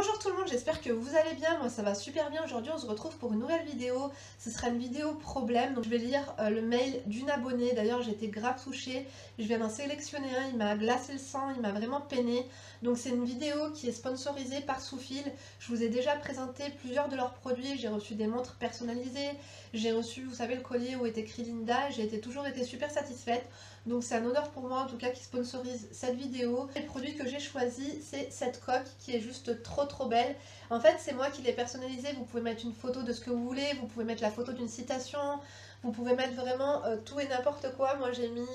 Bonjour tout le monde, j'espère que vous allez bien, moi ça va super bien. Aujourd'hui on se retrouve pour une nouvelle vidéo. Ce sera une vidéo problème, donc je vais lire le mail d'une abonnée. D'ailleurs j'ai été grave touchée, je viens d'en sélectionner un, il m'a glacé le sang, il m'a vraiment peiné. Donc c'est une vidéo qui est sponsorisée par Soufil. Je vous ai déjà présenté plusieurs de leurs produits, j'ai reçu des montres personnalisées, j'ai reçu, vous savez, le collier où est écrit Linda, et j'ai toujours été super satisfaite. Donc c'est un honneur pour moi en tout cas qui sponsorise cette vidéo. Le produit que j'ai choisi, c'est cette coque qui est juste trop belle. En fait c'est moi qui l'ai personnalisée, vous pouvez mettre une photo de ce que vous voulez, vous pouvez mettre la photo d'une citation, vous pouvez mettre vraiment tout et n'importe quoi. Moi j'ai mis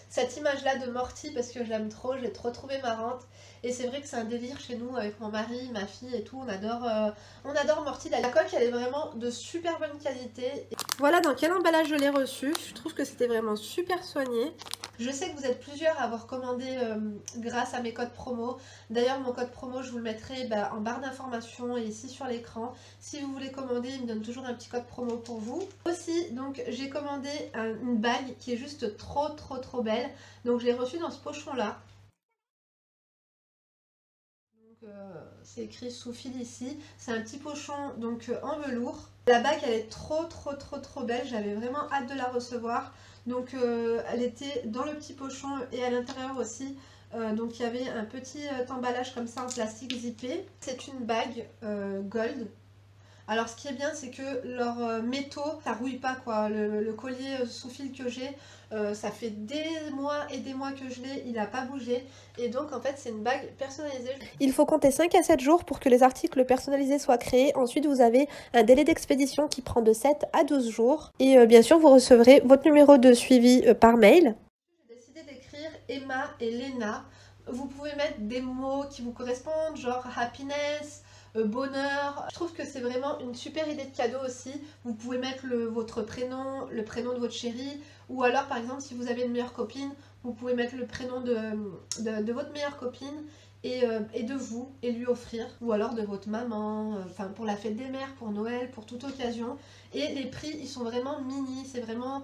cette image là de Morty parce que je l'aime trop, je l'ai trop trouvée marrante. Et c'est vrai que c'est un délire chez nous avec mon mari, ma fille et tout, on adore Morty. La coque elle est vraiment de super bonne qualité. Voilà dans quel emballage je l'ai reçu, je trouve que c'était vraiment super soigné. Je sais que vous êtes plusieurs à avoir commandé grâce à mes codes promo. D'ailleurs mon code promo je vous le mettrai en barre d'informations et ici sur l'écran. Si vous voulez commander, il me donne toujours un petit code promo pour vous. Aussi donc j'ai commandé une bague qui est juste trop belle. Donc je l'ai reçue dans ce pochon là. C'est écrit Soufil ici, c'est un petit pochon donc en velours. La bague elle est trop belle, j'avais vraiment hâte de la recevoir. Donc elle était dans le petit pochon et à l'intérieur aussi. Donc il y avait un petit emballage comme ça en plastique zippé. C'est une bague gold. Alors ce qui est bien c'est que leurs métaux ça rouille pas quoi. Le collier sous fil que j'ai, ça fait des mois et des mois que je l'ai, il n'a pas bougé. Et donc en fait c'est une bague personnalisée. Il faut compter 5 à 7 jours pour que les articles personnalisés soient créés. Ensuite vous avez un délai d'expédition qui prend de 7 à 12 jours. Et bien sûr vous recevrez votre numéro de suivi par mail. J'ai décidé d'écrire Emma et Léna. Vous pouvez mettre des mots qui vous correspondent, genre happiness, bonheur. Je trouve que c'est vraiment une super idée de cadeau aussi. Vous pouvez mettre votre prénom, le prénom de votre chérie, ou alors par exemple si vous avez une meilleure copine, vous pouvez mettre le prénom de votre meilleure copine et de vous et lui offrir, ou alors de votre maman, enfin pour la fête des mères, pour Noël, pour toute occasion. Et les prix ils sont vraiment mini, c'est vraiment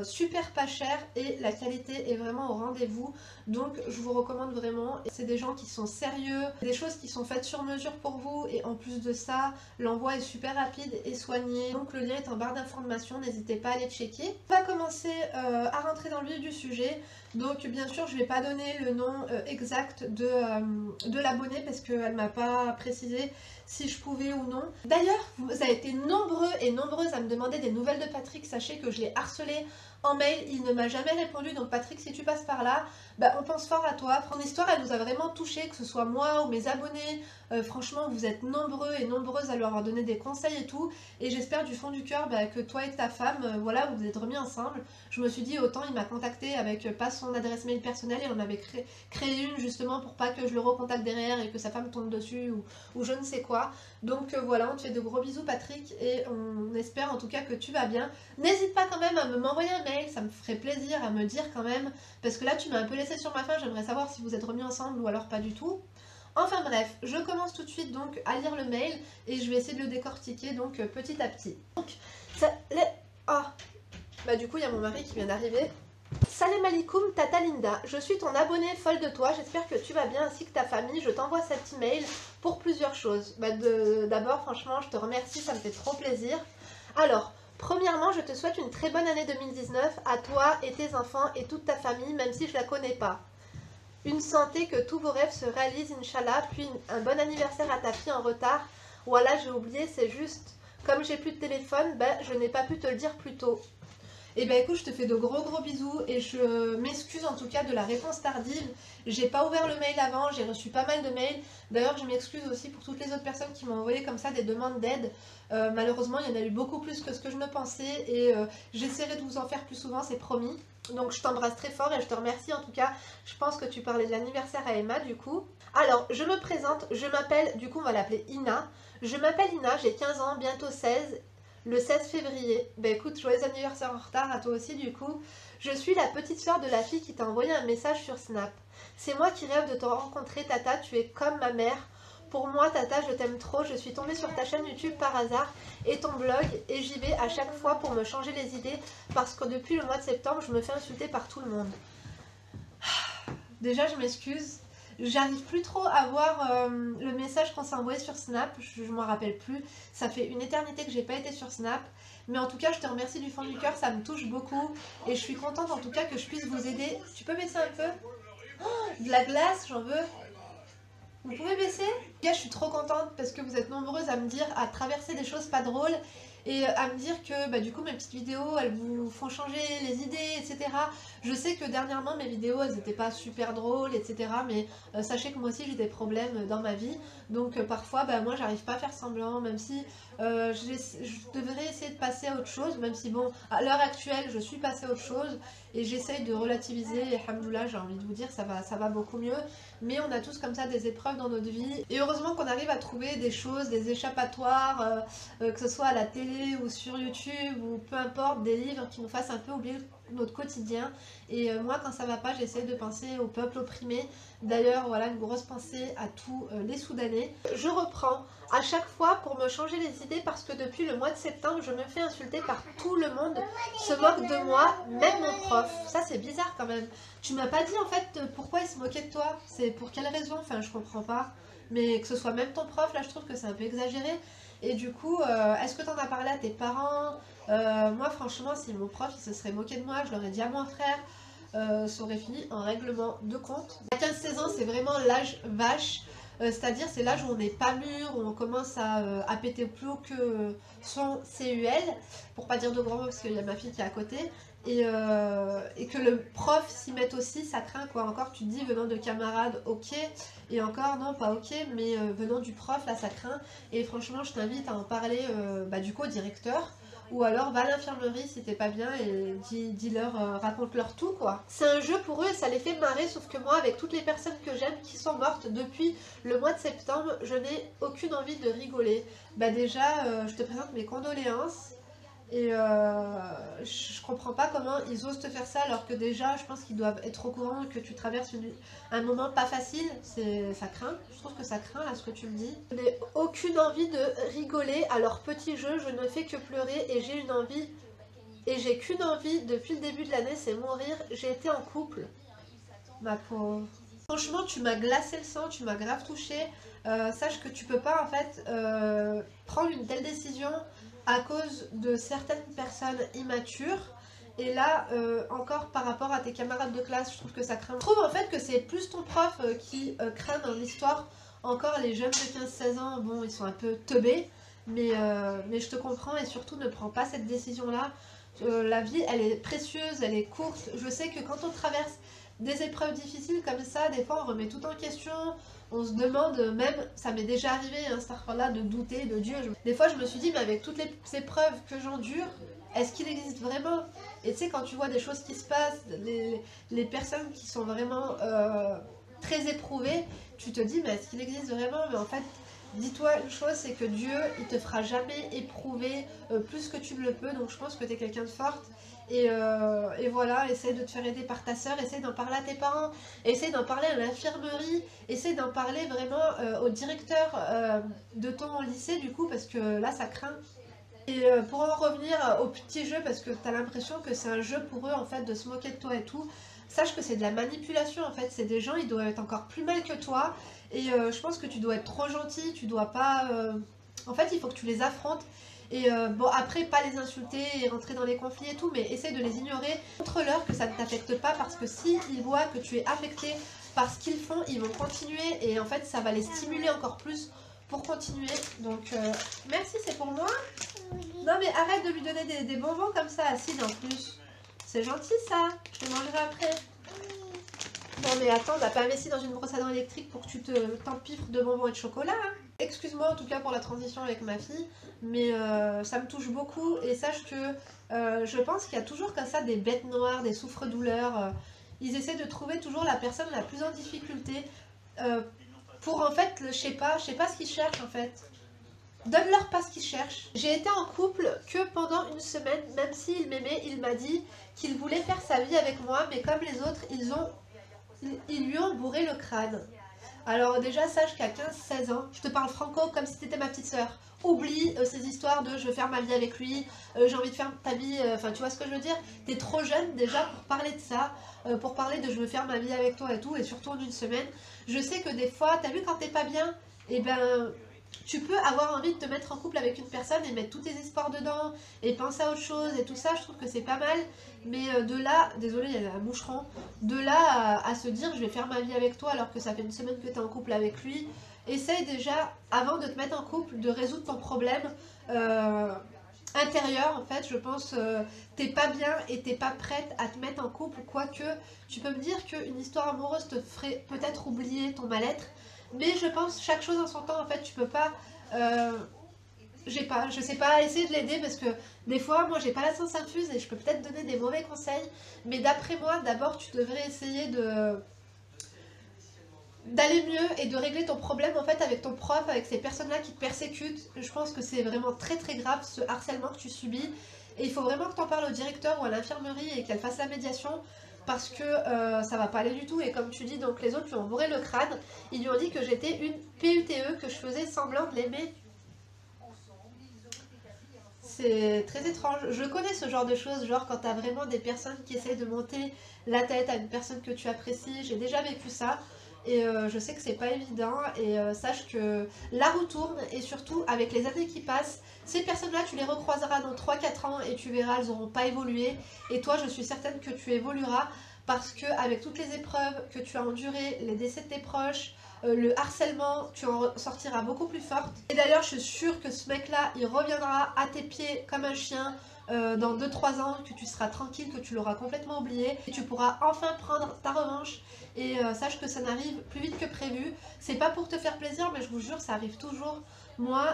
super pas cher et la qualité est vraiment au rendez-vous. Donc je vous recommande vraiment. C'est des gens qui sont sérieux, des choses qui sont faites sur mesure pour vous, et en plus de ça l'envoi est super rapide et soigné. Donc le lien est en barre d'informations, n'hésitez pas à aller checker. On va commencer à rentrer dans le vif du sujet. Donc bien sûr je ne vais pas donner le nom exact de l'abonné parce qu'elle ne m'a pas précisé si je pouvais ou non. D'ailleurs vous avez été nombreux et nombreuses à me demander des nouvelles de Patrick. Sachez que je l'ai harcelé en mail, il ne m'a jamais répondu. Donc Patrick, si tu passes par là, on pense fort à toi. Ton histoire elle nous a vraiment touchés, que ce soit moi ou mes abonnés. Franchement vous êtes nombreux et nombreuses à lui avoir donné des conseils et tout. Et j'espère du fond du cœur que toi et ta femme, voilà, vous vous êtes remis ensemble. Je me suis dit autant il m'a contacté avec pas son adresse mail personnelle, et on avait créé une justement pour pas que je le recontacte derrière et que sa femme tombe dessus ou je ne sais quoi. Donc voilà, on te fait de gros bisous Patrick, et on espère en tout cas que tu vas bien. N'hésite pas quand même à m'envoyer un mail, ça me ferait plaisir, à me dire quand même, parce que là tu m'as un peu laissé sur ma faim. J'aimerais savoir si vous êtes remis ensemble ou alors pas du tout. Enfin bref, je commence tout de suite donc à lire le mail et je vais essayer de le décortiquer donc petit à petit. Donc ça du coup il y a mon mari qui vient d'arriver. Salam alaikum Tata Linda, je suis ton abonnée folle de toi, j'espère que tu vas bien ainsi que ta famille. Je t'envoie cet email pour plusieurs choses. D'abord franchement je te remercie, ça me fait trop plaisir. Alors premièrement je te souhaite une très bonne année 2019 à toi et tes enfants et toute ta famille, même si je la connais pas. Une santé, que tous vos rêves se réalisent Inch'Allah, puis un bon anniversaire à ta fille en retard. Voilà, j'ai oublié, c'est juste, comme j'ai plus de téléphone, je n'ai pas pu te le dire plus tôt. Et écoute, je te fais de gros bisous et je m'excuse en tout cas de la réponse tardive. J'ai pas ouvert le mail avant, j'ai reçu pas mal de mails. D'ailleurs je m'excuse aussi pour toutes les autres personnes qui m'ont envoyé comme ça des demandes d'aide. Malheureusement il y en a eu beaucoup plus que ce que je ne pensais, et j'essaierai de vous en faire plus souvent, c'est promis. Donc je t'embrasse très fort et je te remercie en tout cas. Je pense que tu parlais de l'anniversaire à Emma du coup. Alors je me présente, je m'appelle, du coup on va l'appeler Ina. Je m'appelle Ina, j'ai 15 ans, bientôt 16. Le 16 février. Écoute, joyeux anniversaire en retard à toi aussi du coup. Je suis la petite soeur de la fille qui t'a envoyé un message sur Snap. C'est moi qui rêve de te rencontrer Tata, tu es comme ma mère. Pour moi Tata, je t'aime trop, je suis tombée sur ta chaîne YouTube par hasard et ton blog, et j'y vais à chaque fois pour me changer les idées parce que depuis le mois de septembre, je me fais insulter par tout le monde. Déjà je m'excuse. J'arrive plus trop à voir le message qu'on s'est envoyé sur Snap, je m'en rappelle plus. Ça fait une éternité que j'ai pas été sur Snap. Mais en tout cas, je te remercie du fond du cœur, ça me touche beaucoup. Et je suis contente en tout cas que je puisse vous aider. Tu peux baisser un peu? Oh, de la glace, j'en veux. Vous pouvez baisser? Je suis trop contente parce que vous êtes nombreuses à me dire, à traverser des choses pas drôles et à me dire que bah, du coup mes petites vidéos elles vous font changer les idées, etc. Je sais que dernièrement mes vidéos elles n'étaient pas super drôles, etc. Mais sachez que moi aussi j'ai des problèmes dans ma vie. Donc parfois bah, moi j'arrive pas à faire semblant, même si je devrais essayer de passer à autre chose, même si bon à l'heure actuelle je suis passée à autre chose et j'essaye de relativiser et alhamdoulilah j'ai envie de vous dire ça va beaucoup mieux. Mais on a tous comme ça des épreuves dans notre vie et heureusement qu'on arrive à trouver des choses, des échappatoires, que ce soit à la télé ou sur YouTube ou peu importe, des livres qui nous fassent un peu oublier notre quotidien. Et moi quand ça va pas j'essaie de penser au peuple opprimé. D'ailleurs voilà une grosse pensée à tous les Soudanais. Je reprends à chaque fois pour me changer les idées parce que depuis le mois de septembre je me fais insulter par tout le monde, se moque de moi, même mon prof. Ça c'est bizarre quand même. Tu m'as pas dit en fait pourquoi il se moquait de toi, c'est pour quelle raison, enfin je comprends pas. Mais que ce soit même ton prof, là je trouve que c'est un peu exagéré. Et du coup, est-ce que t'en as parlé à tes parents? Moi franchement, si mon prof il se serait moqué de moi, je l'aurais dit à mon frère, ça aurait fini en règlement de compte. À 15-16 ans, c'est vraiment l'âge vache. C'est-à-dire c'est l'âge où on n'est pas mûr, où on commence à péter plus haut que son CUL, pour pas dire de gros mots parce qu'il y a ma fille qui est à côté. Et que le prof s'y mette aussi, ça craint quoi. Encore tu te dis venant de camarades, ok, et encore non pas ok, mais venant du prof là ça craint. Et franchement je t'invite à en parler bah, du coup au directeur. Ou alors va à l'infirmerie si t'es pas bien et dis-leur, raconte-leur tout quoi. C'est un jeu pour eux et ça les fait marrer, sauf que moi avec toutes les personnes que j'aime qui sont mortes depuis le mois de septembre, je n'ai aucune envie de rigoler. Bah déjà je te présente mes condoléances. Et je comprends pas comment ils osent te faire ça alors que déjà je pense qu'ils doivent être au courant que tu traverses un moment pas facile. Ça craint, je trouve que ça craint là ce que tu me dis. Je n'ai aucune envie de rigoler à leur petit jeu, je ne fais que pleurer et j'ai une envie. Et j'ai qu'une envie depuis le début de l'année, c'est mourir. J'ai été en couple, ma pauvre. Franchement tu m'as glacé le sang, tu m'as grave touchée. Sache que tu peux pas en fait prendre une telle décision à cause de certaines personnes immatures. Et là, encore par rapport à tes camarades de classe, je trouve que ça craint. Je trouve en fait que c'est plus ton prof qui craint dans l'histoire. Encore les jeunes de 15-16 ans, bon, ils sont un peu teubés. Mais je te comprends et surtout ne prends pas cette décision-là. La vie, elle est précieuse, elle est courte. Je sais que quand on traverse des épreuves difficiles comme ça, des fois on remet tout en question. On se demande, même, ça m'est déjà arrivé, hein, cette fois-là, de douter de Dieu. Des fois, je me suis dit, mais avec toutes les épreuves que j'endure, est-ce qu'il existe vraiment? Et tu sais, quand tu vois des choses qui se passent, les personnes qui sont vraiment très éprouvées, tu te dis, mais est-ce qu'il existe vraiment? Mais en fait, dis-toi une chose, c'est que Dieu, il te fera jamais éprouver plus que tu ne le peux. Donc, je pense que tu es quelqu'un de forte. Et voilà, essaye de te faire aider par ta soeur, essaye d'en parler à tes parents, essaye d'en parler à l'infirmerie, essaye d'en parler vraiment au directeur de ton lycée du coup, parce que là ça craint. Et pour en revenir au petit jeu, parce que tu as l'impression que c'est un jeu pour eux en fait de se moquer de toi et tout, sache que c'est de la manipulation en fait, c'est des gens, ils doivent être encore plus mal que toi, et je pense que tu dois être trop gentil, tu dois pas... En fait il faut que tu les affrontes. Et bon, après, pas les insulter et rentrer dans les conflits et tout, mais essaye de les ignorer. Montre-leur que ça ne t'affecte pas parce que s'ils voient que tu es affecté par ce qu'ils font, ils vont continuer et en fait, ça va les stimuler encore plus pour continuer. Donc, merci, c'est pour moi. Non, mais arrête de lui donner des bonbons comme ça, acide en plus. C'est gentil ça, je les mangerai après. Non mais attends, on n'a pas investi dans une brosse à dents électrique pour que tu t'empiffres de bonbons et de chocolat. Hein. Excuse-moi en tout cas pour la transition avec ma fille, mais ça me touche beaucoup et sache que je pense qu'il y a toujours comme ça des bêtes noires, des souffres-douleurs. Ils essaient de trouver toujours la personne la plus en difficulté pour en fait, je sais pas ce qu'ils cherchent en fait. Donne-leur pas ce qu'ils cherchent. J'ai été en couple que pendant une semaine, même s'il m'aimait, il m'a dit qu'il voulait faire sa vie avec moi, mais comme les autres, ils lui ont bourré le crâne. Alors déjà, sache qu'à 15-16 ans, je te parle franco comme si t'étais ma petite sœur. Oublie ces histoires de je veux faire ma vie avec lui, j'ai envie de faire ta vie, enfin tu vois ce que je veux dire. T'es trop jeune déjà pour parler de ça, pour parler de je veux faire ma vie avec toi et tout, et surtout en une semaine. Je sais que des fois, t'as vu quand t'es pas bien, et ben tu peux avoir envie de te mettre en couple avec une personne et mettre tous tes espoirs dedans et penser à autre chose et tout ça, je trouve que c'est pas mal. Mais de là, désolé, il y a un moucheron, de là à se dire je vais faire ma vie avec toi alors que ça fait une semaine que tu es en couple avec lui, essaye déjà, avant de te mettre en couple, de résoudre ton problème intérieur. En fait, je pense t'es pas bien et t'es pas prête à te mettre en couple, quoique tu peux me dire qu'une histoire amoureuse te ferait peut-être oublier ton mal-être, mais je pense chaque chose en son temps. En fait, tu peux pas je sais pas, essayer de l'aider parce que des fois, moi, j'ai pas la science infuse et je peux peut-être donner des mauvais conseils. Mais d'après moi, d'abord, tu devrais essayer d'aller mieux et de régler ton problème en fait avec ton prof, avec ces personnes-là qui te persécutent. Je pense que c'est vraiment très très grave ce harcèlement que tu subis. Et il faut vraiment que tu en parles au directeur ou à l'infirmerie et qu'elle fasse la médiation parce que ça va pas aller du tout. Et comme tu dis, donc les autres lui ont bourré le crâne. Ils lui ont dit que j'étais une PUTE, que je faisais semblant de l'aimer. C'est très étrange. Je connais ce genre de choses, genre quand t'as vraiment des personnes qui essayent de monter la tête à une personne que tu apprécies. J'ai déjà vécu ça et je sais que c'est pas évident. Et sache que la roue tourne et surtout avec les années qui passent, ces personnes-là tu les recroiseras dans 3-4 ans et tu verras, elles n'auront pas évolué. Et toi, je suis certaine que tu évolueras parce que avec toutes les épreuves que tu as endurées, les décès de tes proches, le harcèlement, tu en sortiras beaucoup plus forte. Et d'ailleurs, je suis sûre que ce mec-là, il reviendra à tes pieds comme un chien dans 2-3 ans, que tu seras tranquille, que tu l'auras complètement oublié. Et tu pourras enfin prendre ta revanche. Et sache que ça n'arrive plus vite que prévu. C'est pas pour te faire plaisir, mais je vous jure, ça arrive toujours. Moi,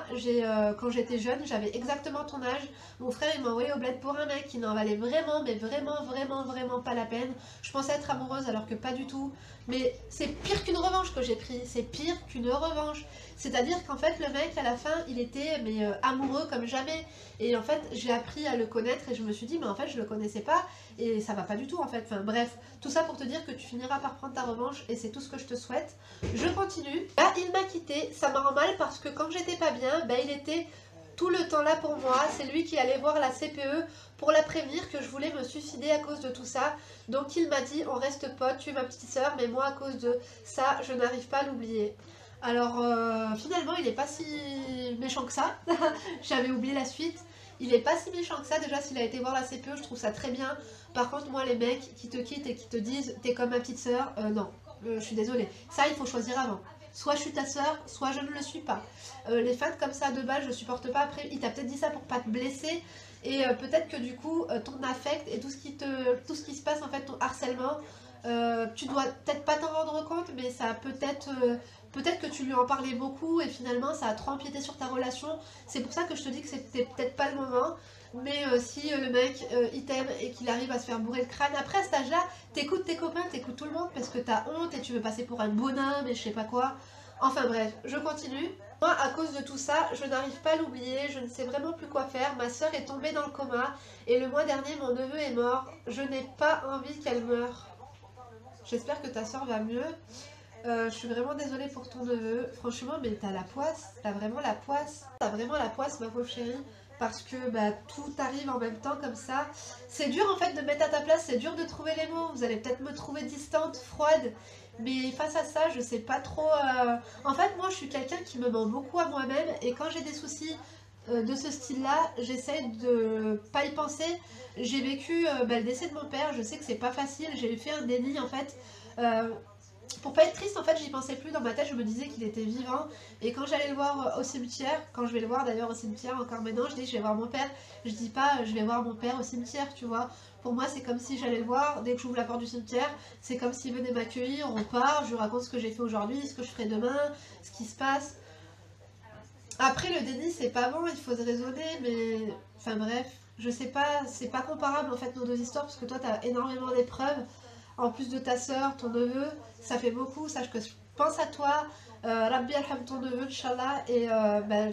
quand j'étais jeune, j'avais exactement ton âge. Mon frère, il m'a envoyé au bled pour un mec qui n'en valait vraiment, mais vraiment, vraiment, vraiment pas la peine. Je pensais être amoureuse alors que pas du tout. Mais c'est pire qu'une revanche que j'ai pris. C'est pire qu'une revanche. C'est-à-dire qu'en fait, le mec, à la fin, il était amoureux comme jamais. Et en fait, j'ai appris à le connaître et je me suis dit, mais en fait, je le connaissais pas. Et ça va pas du tout, en fait. Enfin, bref, tout ça pour te dire que tu finiras par prendre ta revanche et c'est tout ce que je te souhaite. Je continue. Là, il m'a quitté. Ça me rend mal parce que quand j'étais pas bien, bah, il était tout le temps là pour moi. C'est lui qui allait voir la CPE pour la prévenir que je voulais me suicider à cause de tout ça. Donc il m'a dit, on reste potes, tu es ma petite sœur, mais moi à cause de ça, je n'arrive pas à l'oublier. Alors finalement, il est pas si méchant que ça. J'avais oublié la suite. Il est pas si méchant que ça. Déjà, s'il a été voir la CPE, je trouve ça très bien. Par contre, moi, les mecs qui te quittent et qui te disent t'es comme ma petite sœur, non, je suis désolée. Ça, il faut choisir avant. Soit je suis ta sœur, soit je ne le suis pas. Les fans comme ça de base, je supporte pas. Après, il t'a peut-être dit ça pour pas te blesser. Et peut-être que du coup, ton affect et tout ce qui se passe, en fait, ton harcèlement, tu dois peut-être pas t'en rendre compte, mais ça a peut-être que tu lui en parlais beaucoup et finalement ça a trop empiété sur ta relation. C'est pour ça que je te dis que c'était peut-être pas le moment. Mais si le mec il t'aime et qu'il arrive à se faire bourrer le crâne, après à cet âge-là, t'écoutes tes copains, t'écoutes tout le monde parce que t'as honte et tu veux passer pour un bonhomme et je sais pas quoi. Enfin bref, je continue. Moi, à cause de tout ça, je n'arrive pas à l'oublier, je ne sais vraiment plus quoi faire. Ma soeur est tombée dans le coma et le mois dernier, mon neveu est mort. Je n'ai pas envie qu'elle meure. J'espère que ta soeur va mieux. Je suis vraiment désolée pour ton neveu. Franchement, mais t'as la poisse. T'as vraiment la poisse. T'as vraiment la poisse, ma pauvre chérie. Parce que bah, tout arrive en même temps comme ça. C'est dur en fait de mettre à ta place. C'est dur de trouver les mots. Vous allez peut-être me trouver distante, froide. Mais face à ça, je sais pas trop... En fait, moi, je suis quelqu'un qui me ment beaucoup à moi-même. Et quand j'ai des soucis de ce style-là, j'essaie de pas y penser. J'ai vécu le décès de mon père. Je sais que c'est pas facile. J'ai fait un déni en fait. Pour pas être triste, en fait, j'y pensais plus. Dans ma tête, je me disais qu'il était vivant. Et quand j'allais le voir au cimetière, quand je vais le voir d'ailleurs au cimetière encore maintenant, je dis je vais voir mon père. Je dis pas je vais voir mon père au cimetière, tu vois. Pour moi, c'est comme si j'allais le voir. Dès que j'ouvre la porte du cimetière, c'est comme s'il venait m'accueillir. On part, je lui raconte ce que j'ai fait aujourd'hui, ce que je ferai demain, ce qui se passe. Après, le déni, c'est pas bon, il faut se raisonner, mais... Enfin bref, je sais pas, c'est pas comparable en fait nos deux histoires, parce que toi, t'as énormément d'épreuves. En plus de ta soeur, ton neveu, ça fait beaucoup. Sache que je pense à toi. Rabbi Alham ton neveu, Inch'Allah. Et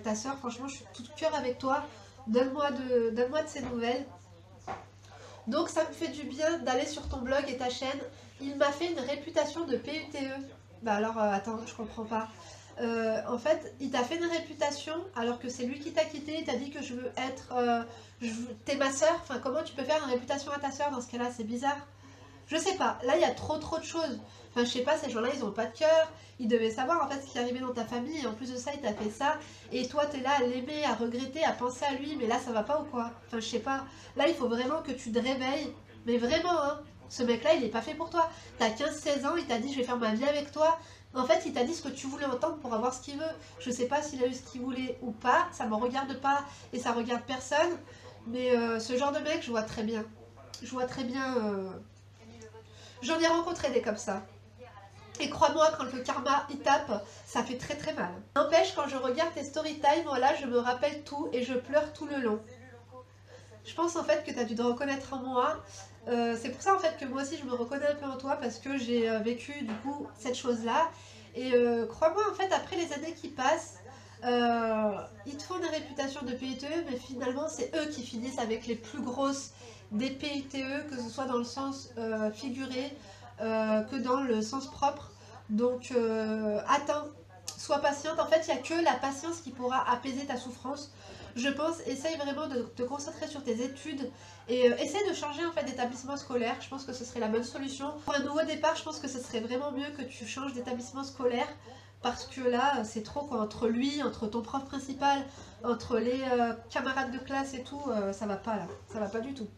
ta soeur, franchement, je suis tout cœur avec toi. Donne-moi de ces nouvelles. Donc ça me fait du bien d'aller sur ton blog et ta chaîne. Il m'a fait une réputation de PUTE. Bah alors, attends, je comprends pas. En fait, il t'a fait une réputation alors que c'est lui qui t'a quitté, il t'a dit que je veux être... t'es ma soeur, enfin comment tu peux faire une réputation à ta soeur dans ce cas-là, c'est bizarre. Je sais pas, là il y a trop de choses. Enfin je sais pas, ces gens-là ils ont pas de cœur, ils devaient savoir en fait ce qui arrivait dans ta famille et en plus de ça il t'a fait ça et toi t'es là à l'aimer, à regretter, à penser à lui mais là ça va pas ou quoi? Enfin je sais pas, là il faut vraiment que tu te réveilles, mais vraiment hein, ce mec-là il est pas fait pour toi. T'as 15-16 ans, il t'a dit je vais faire ma vie avec toi. En fait, il t'a dit ce que tu voulais entendre pour avoir ce qu'il veut. Je sais pas s'il a eu ce qu'il voulait ou pas, ça me regarde pas et ça regarde personne. Mais ce genre de mec, je vois très bien. Je vois très bien. J'en ai rencontré des comme ça. Et crois-moi, quand le karma il tape, ça fait très mal. N'empêche, quand je regarde tes story time, voilà, je me rappelle tout et je pleure tout le long. Je pense en fait que tu as dû te reconnaître en moi. C'est pour ça en fait que moi aussi je me reconnais un peu en toi parce que j'ai vécu du coup cette chose-là. Et crois-moi en fait après les années qui passent, ils te font des réputations de PITE, mais finalement c'est eux qui finissent avec les plus grosses des PITE, que ce soit dans le sens figuré que dans le sens propre. Donc attends, sois patiente. En fait il n'y a que la patience qui pourra apaiser ta souffrance. Je pense, essaye vraiment de te concentrer sur tes études et essaye de changer en fait d'établissement scolaire. Je pense que ce serait la bonne solution. Pour un nouveau départ, je pense que ce serait vraiment mieux que tu changes d'établissement scolaire parce que là, c'est trop quoi. Entre lui, entre ton prof principal, entre les camarades de classe et tout, ça va pas là. Ça va pas du tout.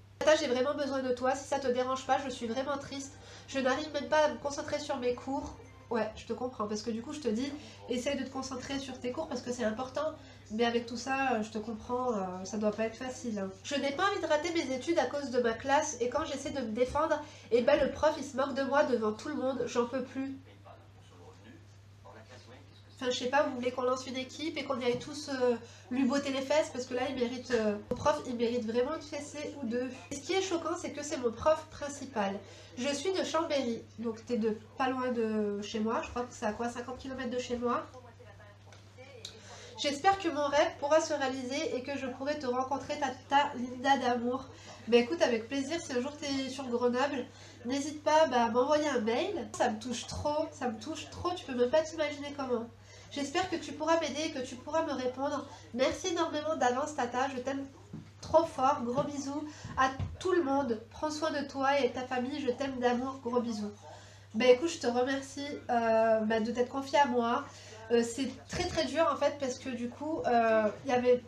J'ai vraiment besoin de toi. Si ça te dérange pas, je suis vraiment triste. Je n'arrive même pas à me concentrer sur mes cours. Ouais, je te comprends, parce que du coup, je te dis, essaye de te concentrer sur tes cours, parce que c'est important. Mais avec tout ça, je te comprends, ça doit pas être facile. Hein. Je n'ai pas envie de rater mes études à cause de ma classe, et quand j'essaie de me défendre, et ben le prof, il se moque de moi devant tout le monde, j'en peux plus. Enfin, je sais pas, vous voulez qu'on lance une équipe et qu'on y aille tous lui botter les fesses parce que là, il mérite, mon prof, il mérite vraiment une fessée ou deux. Et ce qui est choquant, c'est que c'est mon prof principal. Je suis de Chambéry, donc t'es de pas loin de chez moi, je crois que c'est à quoi 50 km de chez moi. J'espère que mon rêve pourra se réaliser et que je pourrai te rencontrer ta Linda d'amour. Bah écoute, avec plaisir, si un jour tu es sur Grenoble, n'hésite pas à m'envoyer un mail. Ça me touche trop, tu peux même pas t'imaginer comment. J'espère que tu pourras m'aider et que tu pourras me répondre. Merci énormément d'avance Tata, je t'aime trop fort, gros bisous à tout le monde. Prends soin de toi et de ta famille, je t'aime d'amour, gros bisous. Bah écoute, je te remercie de t'être confié à moi. C'est très dur en fait parce que du coup, il y avait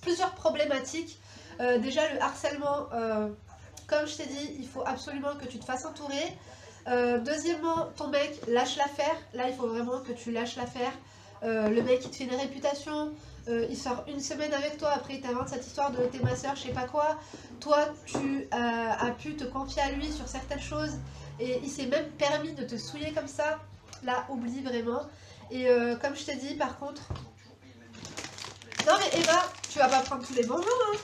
plusieurs problématiques. Déjà le harcèlement, comme je t'ai dit, il faut absolument que tu te fasses entourer. Deuxièmement, ton mec lâche l'affaire. Là, il faut vraiment que tu lâches l'affaire. Le mec, il te fait une réputation. Il sort une semaine avec toi. Après, il t'invente cette histoire de t'es ma soeur, je sais pas quoi. Toi, tu as pu te confier à lui sur certaines choses. Et il s'est même permis de te souiller comme ça. Là, oublie vraiment. Et comme je t'ai dit, par contre... Non mais Eva, tu vas pas prendre tous les bonbons, hein.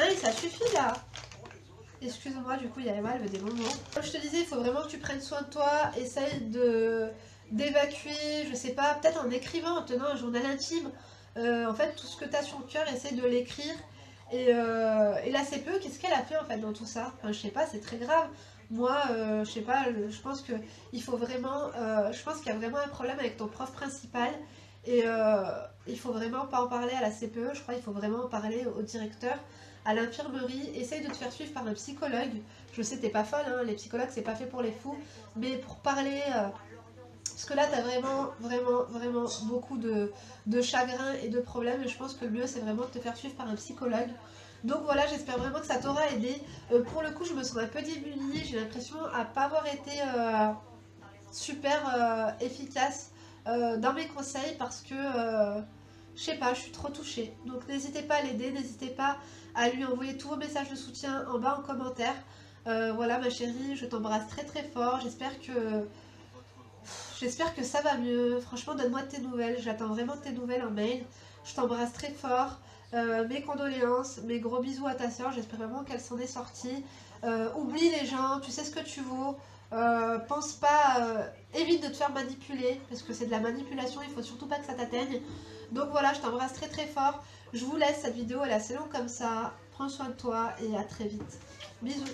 Hein, ça suffit là. Excuse-moi, du coup, il y a Eva, elle veut des bonbons. Comme je te disais, il faut vraiment que tu prennes soin de toi. Essaye d'évacuer, je sais pas, peut-être en écrivant, en tenant un journal intime. En fait, tout ce que tu as sur le cœur, essaye de l'écrire. Et là, c'est peu. Qu'est-ce qu'elle a fait en fait dans tout ça? Enfin, je sais pas, c'est très grave. Moi, je sais pas, je pense que il faut vraiment, je pense qu'il y a vraiment un problème avec ton prof principal et il faut vraiment pas en parler à la CPE, je crois qu'il faut vraiment en parler au directeur, à l'infirmerie, essaye de te faire suivre par un psychologue. Je sais, t'es pas folle, hein, les psychologues c'est pas fait pour les fous, mais pour parler, parce que là t'as vraiment beaucoup de chagrin et de problèmes et je pense que le mieux c'est vraiment de te faire suivre par un psychologue. Donc voilà, j'espère vraiment que ça t'aura aidé. Pour le coup, je me sens un peu démunie. J'ai l'impression à pas avoir été super efficace dans mes conseils parce que, je sais pas, je suis trop touchée. Donc n'hésitez pas à l'aider, n'hésitez pas à lui envoyer tous vos messages de soutien en bas en commentaire. Voilà ma chérie, je t'embrasse très fort. J'espère que ça va mieux. Franchement, donne-moi tes nouvelles. J'attends vraiment tes nouvelles en mail. Je t'embrasse très fort. Mes condoléances, mes gros bisous à ta soeur, j'espère vraiment qu'elle s'en est sortie. Oublie les gens, tu sais ce que tu vaux. Pense pas, évite de te faire manipuler, parce que c'est de la manipulation, il faut surtout pas que ça t'atteigne. Donc voilà, je t'embrasse très fort. Je vous laisse, cette vidéo elle est assez longue comme ça. Prends soin de toi et à très vite. Bisous.